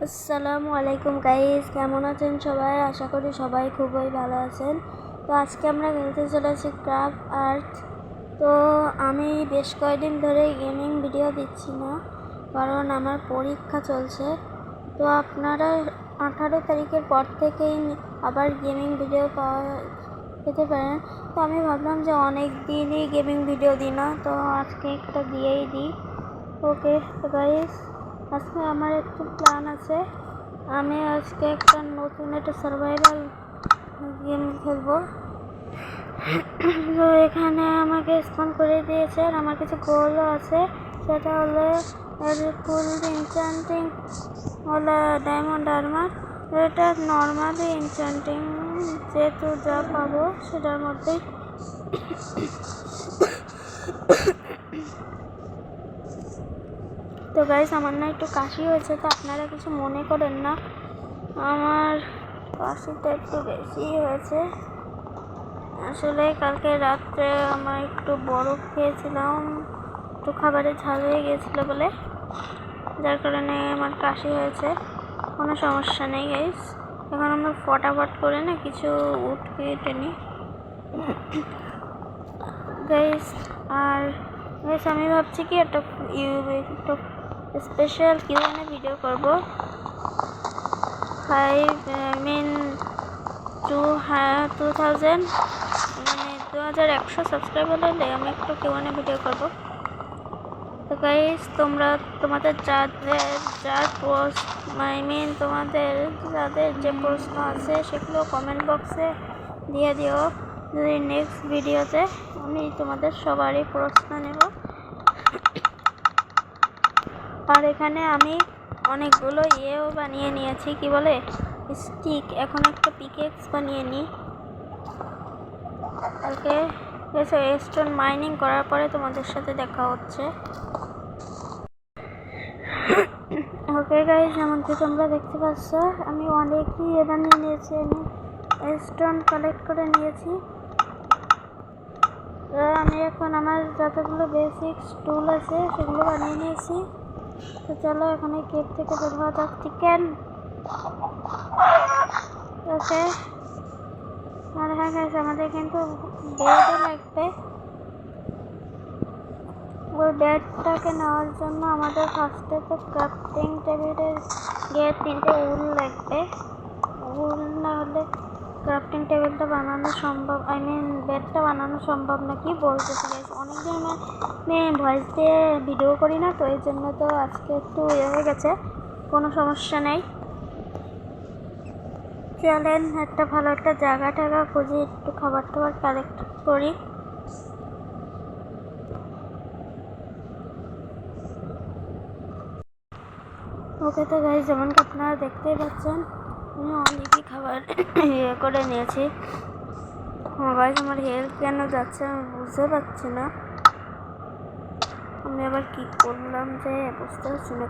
আসসালামু আলাইকুম গাইস, কেমন আছেন সবাই? আশা করি সবাই খুবই ভালো আছেন। তো আজকে আমরা খেলতে চলেছি ক্রাফট আর্থ। তো আমি বেশ কয়েকদিন ধরে গেমিং ভিডিও দিচ্ছি না, কারণ আমার পরীক্ষা চলছে। তো আপনারা 18 তারিখের পর থেকেই আবার গেমিং ভিডিও পেতে পারেন। তো আমি ভাবলাম যে অনেক দিনই গেমিং ভিডিও দিই না, তো আজকে একটা দিয়েই দিই। ওকে তো গাইস, আজকে আমার একটু প্ল্যান আছে। আমি আজকে নতুন একটা সার্ভাইভাল গেম খেলবো। তো এখানে আমাকে স্পন করে দিয়েছে, আর আমার কিছু গোলও আছে। সেটা হলো ফুল এনচান্টিং হলো ডায়মন্ড আর্মার। এটা নর্মালি এনচান্টিং, যেহেতু যা পাবো সেটার মধ্যেই। তো গাইস, আমার না একটু কাশি হয়েছে, তো আপনারা কিছু মনে করেন না। আমার কাশিটা একটু বেশি হয়েছে। আসলে কালকে রাত্রে আমার একটু বরফ খেয়েছিলাম, একটু খাবারে ঝাল হয়ে গিয়েছিল বলে, যার কারণে আমার কাশি হয়েছে। কোনো সমস্যা নেই গাইস, এখন আমরা ফটাফট করে না কিছু উঠ কেটে নিই গাইস। আর গাইস, আমি ভাবছি কি একটা স্পেশাল কিউএনএ ভিডিও করব। 2100 সাবস্ক্রাইবার হলে আমি একটু কিউএনএ ভিডিও করব। তো গাইস, তোমাদের যাদের যে প্রশ্ন আছে সেগুলো কমেন্ট বক্সে দিয়ে দিও। যদি নেক্সট ভিডিওতে আমি তোমাদের সবারই প্রশ্ন নেব। আর এখানে আমি অনেকগুলো ইয়েও বানিয়ে নিয়েছি, কি বলে স্টিক। এখন একটা পিকেক্স বানিয়ে নিই। ওকে, স্টোন মাইনিং করার পরে তোমাদের সাথে দেখা হচ্ছে। ওকে গাইস, যেমনকি তোমরা দেখতে পাচ্ছ আমি অনেকই বানিয়ে নিয়েছি। আমি স্টোন কালেক্ট করে নিয়েছি। আমি এখন আমার যতগুলো বেসিক টুল আছে সেগুলো বানিয়ে নিয়েছি। তো চলো এখানে কেক থেকে বের হওয়া যাক। চিকেন, ওকে। আর হ্যাঁ গাইস, আমাদের কিন্তু বেডও লাগবে। ওই বেডটাকে নেওয়ার জন্য আমাদের ফার্স্টে তো ক্রাফটিং টেবিলের গিয়ে 3টে উল লাগবে। উল না হলে ক্রাফটিং টেবিলটা বানানো সম্ভব, বেডটা বানানো সম্ভব না। কি বলতেছি গাইস, অনেকদিন আমি ভয়েস দিয়ে ভিডিও করি না, তো এই জন্য তো আজকে একটু হয়ে গেছে। কোনো সমস্যা নেই, চলেন একটা ভালো একটা জায়গা খুঁজি, একটু খাবার টাবার কালেক্ট করি। ওকে তো গাইস, যেমন আপনারা দেখতেই পাচ্ছেন আমি অনেকই খাবার করে নিয়েছি। গাইস, আমার হেলথ কেন যাচ্ছে আমি বুঝতে পারছি না। আমি আবার কি করলাম যে বুঝতে পারছি না।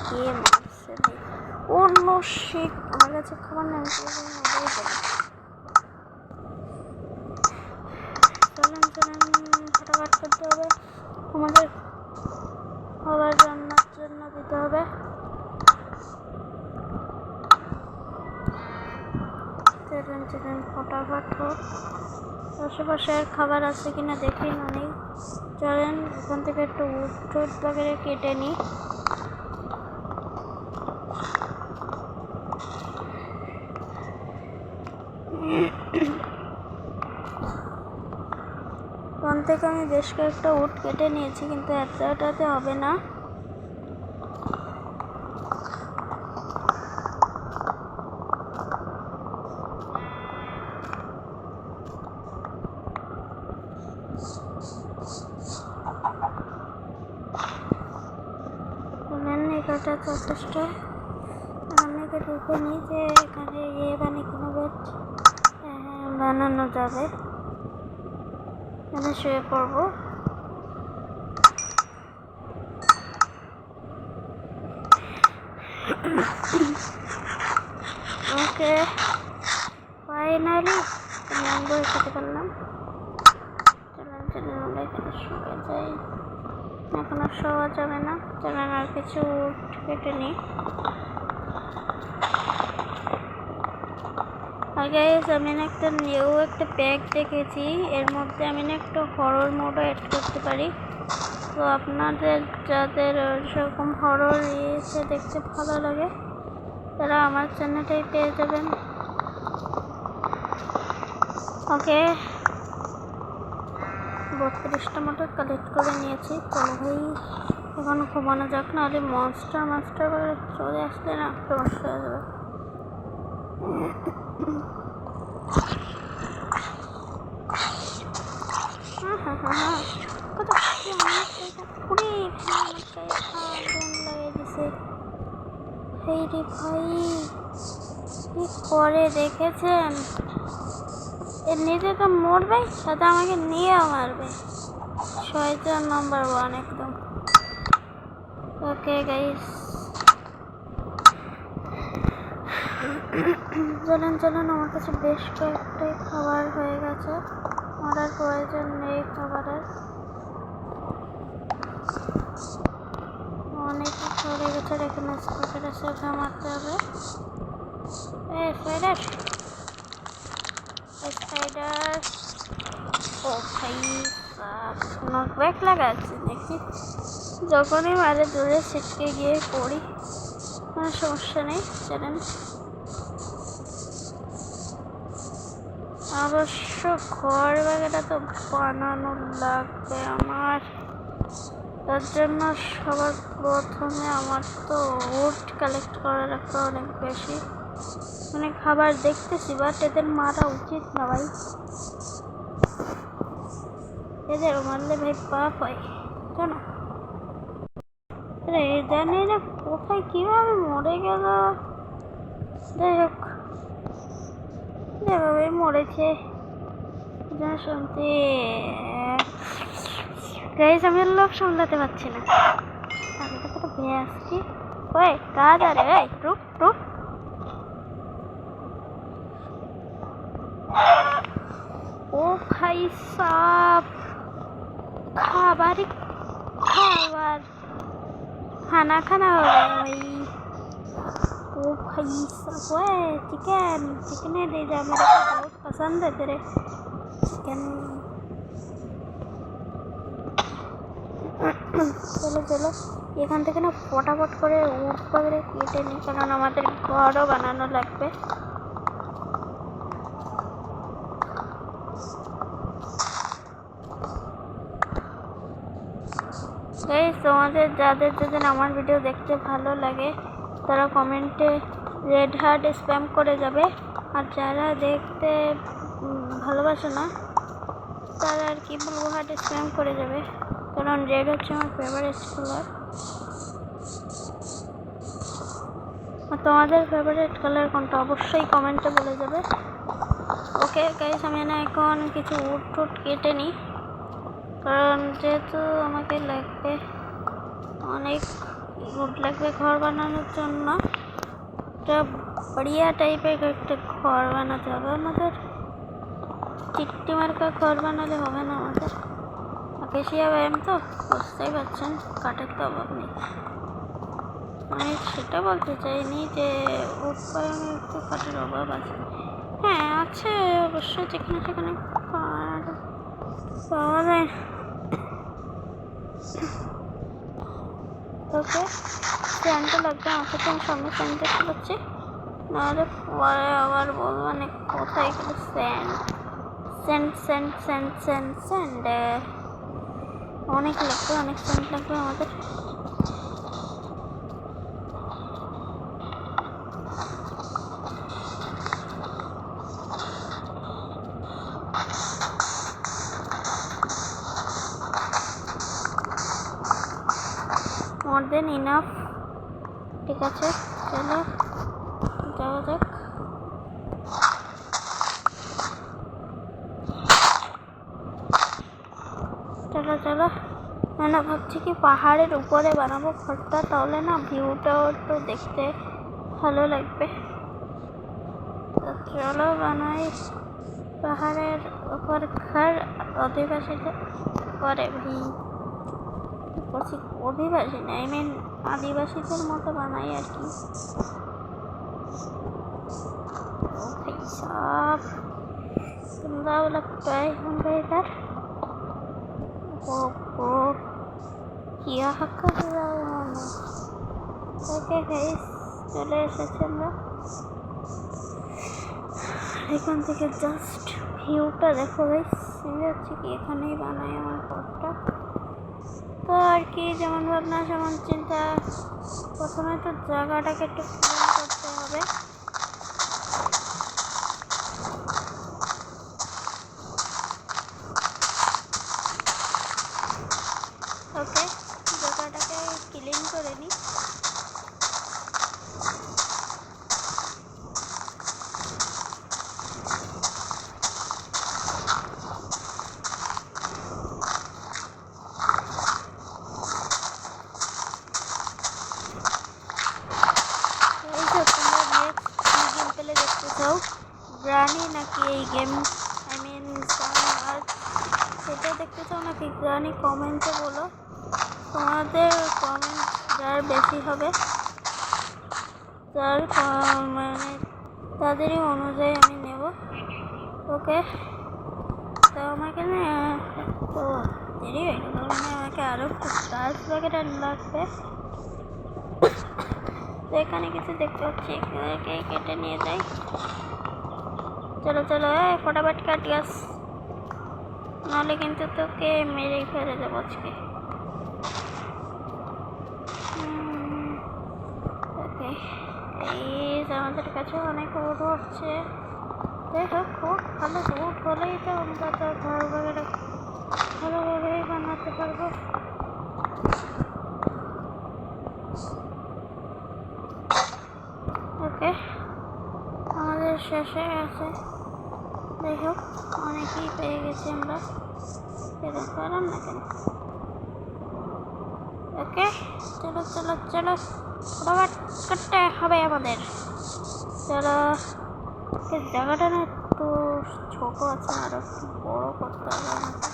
কে মারছে ভাই? অন্য শিট, আমার কাছে খাবার নেই। চলেন ফটাফট করতে হবে, আমাদের খাবার রান্নার জন্য দিতে হবে। চলেন ফটাফট হোক। আশেপাশে খাবার আছে কিনা দেখি, না নেই। চলেন ওখান থেকে একটু উঠ বাগেরে কেটে নিই। ওখান থেকে আমি বেশ কয়েকটা উট কেটে নিয়েছি, কিন্তু এতটাতে হবে না। এটা যথেষ্ট। আমি এটা দেখে নিই যে এখানে কোনো বেড বানানো যাবে। আমি শুয়ে পড়বো। ওকে, ফাইনালি ম্যাঙ্গো খেতে পারলাম। চলেন আমরা এখানে শুয়ে যাই। এখন আর শোয়া যাবে না। চলেন আর কিছু কেটে নিই। আর গাইস আমি না একটা একটা প্যাক দেখেছি, এর মধ্যে আমি না একটা হরর মোডও অ্যাড করতে পারি। তো আপনাদের যাদের সেরকম হরর এসে দেখতে ভালো লাগে তারা আমার চ্যানেলটাই পেয়ে যাবেন। ওকে, 32টা মতো কালেক্ট করে নিয়েছি। চলো ভাই এখন ঘুমানো যাক, নাহলে মাস্টার চলে আসলে না সমস্যা হয়ে যাবে। কি করে দেখেছেন, এর নিজে তো মরবে, সাথে আমাকে নিয়েও মারবে। শয়তান নাম্বার 1 একদম। ওকে গাইস, চলেন আমার কাছে বেশ কয়েকটাই খাবার হয়ে গেছে, মারার প্রয়োজন নেই খাবারের। অনেক কিছু হয়ে গেছে, এখানে স্পটের সাথে মারতে হবে। স্পাইডার ও ভাই নকব্যাক লাগাচ্ছে দেখি, যখনই মারে দূরে ছিটকে গিয়ে পড়ি, কোনো সমস্যা নেই। চলেন, অবশ্য ঘর বাগেরা তো বানানো লাগবে আমার, তার জন্য সবার প্রথমে আমার তো উড কালেক্ট করে রাখতে অনেক বেশি, মানে খাবার দেখতেছি বাট এদের মারা উচিত না ভাই, এদের মারলে ভাই পাপ হয় কেন। আরে জানি না কোথায় কিভাবে মরে গেল, যাই হোক যেভাবে মরেছে শুনতে গাইস আমি লোভ সামলাতে পারছি না। আমি তো কত ভেয়ে আসছি, ওই কাজ আরে এই রুক রুক। ও ভাই সাব খাবার खाना हो गया भाई। ओ भाई साहब चिकन दे जा, मेरे को बहुत पसंद है तेरे चिकन। চলো এখান থেকে না ফটাফট করে উড পাগড়ে কেটে নিই, কারণ আমাদের ঘরও বানানো লাগবে। তোমাদের যাদের আমার ভিডিও দেখতে ভালো লাগে তারা কমেন্টে রেড হার্ট স্প্যাম করে যাবে, আর যারা দেখতে ভালোবাসে না তারা আর কি ব্লু হার্ট স্প্যাম করে যাবে, কারণ রেড হচ্ছে আমার ফেভারিট কালার। তোমাদের ফেভারিট কালার কোনটা অবশ্যই কমেন্টে বলে যাবে। ওকে গাইস আমি না এখন কিছু উড টুড কেটে নিই, কারণ যেহেতু আমাকে লাগবে অনেক উড লাগবে ঘর বানানোর জন্য। একটা বড়িয়া টাইপের একটা ঘর বানাতে হবে আমাদের, চিট্টি মার্কা ঘর বানালে হবে না আমাদের। আকাশিয়া ব্যায়াম তো বুঝতেই পারছেন, কাঠের তো অভাব নেই। আমি সেটা বলতে চাইনি যে উৎপাদনে একটু কাঠের অভাব আছে, হ্যাঁ আছে অবশ্যই, যেখানে সেখানে কাঠ পাওয়া যায়। ওকে স্যান্ডটা লাগবে আমাকে, তো আমি সামনে স্যান্ড দেখতে পাচ্ছি, নাহলে পরে আবার বলবো মানে কোথায় গেল sand sand sand sand sand sand অনেক লাগবে, অনেক স্যান্ড লাগবে আমাদের। মোর দেন ইনাফ, ঠিক আছে চলো যাওয়া যাক। চলো মানে ভাবছি কি পাহাড়ের উপরে বানাবো ঘরটা, তাহলে না ভিউটাও একটু দেখতে ভালো লাগবে। চলো বানাই পাহাড়ের উপর ঘর, অধিবাসীদের করে ভাই, অধিবাসী না আই মিন আদিবাসীদের মতো বানাই আর কি। भाई साहब गंदा लगता है हमें इधर। वो क्या कर रहा हूँ मैं? ओके गाइस, চলে এসেছি আমরা। এখান থেকে জাস্ট ভিউটা দেখো গাইস, আমি হচ্ছে কি এখানেই বানাই আমার ঘরটা। তো আর কি, যেমন ভাবনা সেমন চিন্তা। প্রথমে তো জায়গাটাকে একটু ক্লিন করতে হবে। ওকে, জায়গাটাকে ক্লিন করে নিই। গ্রানি নাকি এই গেম, আই মিন আর সেটা দেখতে চাও নাকি গ্রানি? কমেন্টে বলো, তোমাদের কমেন্ট যার বেশি হবে তার মানে তাদেরই অনুযায়ী আমি নেব। ওকে, তো আমাকে না তো দেরি হয়ে গেল, মানে আমাকে আরও কাজ বাগেরা লাগবে। তো এখানে কিছু দেখতে পাচ্ছি, এখানে কেটে নিয়ে যাই। চলো চলো ফটাফট কাট গাছ, নাহলে কিন্তু তোকে মেরেই ফেলে দেবো আজকে। ওকে, এই আমাদের কাছে অনেক উড হচ্ছে। যাই হোক, খুব ভালো উড হলেই তো আমরা তো ঘর বাগেরা ভালোভাবেই বানাতে পারবো। ওকে, আমাদের শেষে আছে। যাই হোক, অনেকেই পেয়ে গেছি আমরা, এরকম পারলাম না কেন। ওকে, চলো চলো চলো ফটাফট করতে হবে আমাদের। চলো, জায়গাটা না একটু ছোট আছে, আরো একটু বড় করতে হবে আমাকে।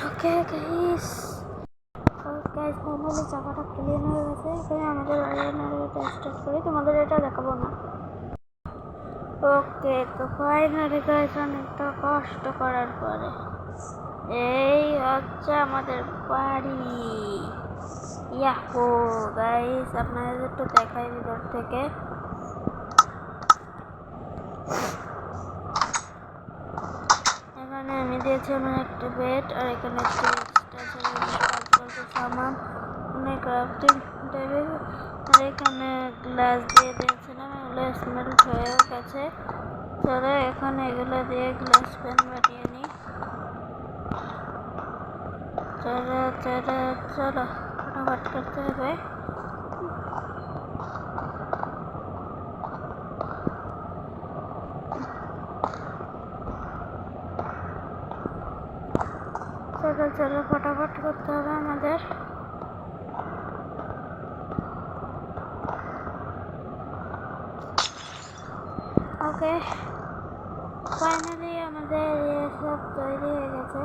ওকে গাইস, ফাইনালি জায়গাটা ক্লিন হয়ে গেছে। এখানে আমাদের এটা স্টার্ট করি, তোমাদের এটা দেখাবো না। ওকে, তো ফাইনালি গাইস অনেকটা কষ্ট করার পরে এই হচ্ছে আমাদের বাড়ি। ইয়াহো গাইস, আপনাদের একটু দেখাই ভিতর থেকে। এখানে আমি দিয়েছি আমার একটা বেড, আর এখানে একটু এক্সট্রা সামান, অনেক ক্রাফটিং টেবিল, আর এখানে গ্লাস দিয়ে দিয়েছিলাম, এগুলো স্মেল্ট হয়েও গেছে। চলো এখানে এগুলো দিয়ে গ্লাস পেন বানিয়ে নিই। চলো চলো চলো ফটাফট করতে হবে। চলো চলো ফটাফট করতে হবে আমাদের। ওকে, ফাইনালি আমাদের সব তৈরি হয়ে গেছে।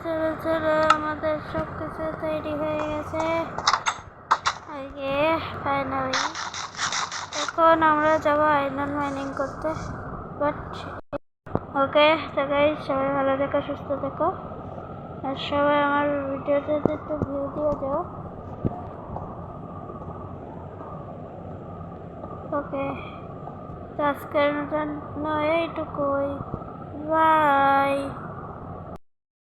চলো চলো, আমাদের সব কিছু তৈরি হয়ে গেছে। ফাইনালি এখন আমরা যাবো আয়রন মাইনিং করতে। বাট ওকে, তো গাইস সবাই ভালো থেকো, সুস্থ থেকো, আর সবাই আমার ভিডিওতে একটু ভিউ দিয়ে দাও। ওকে, তো আজকের জন্য এইটুকুই, বাই।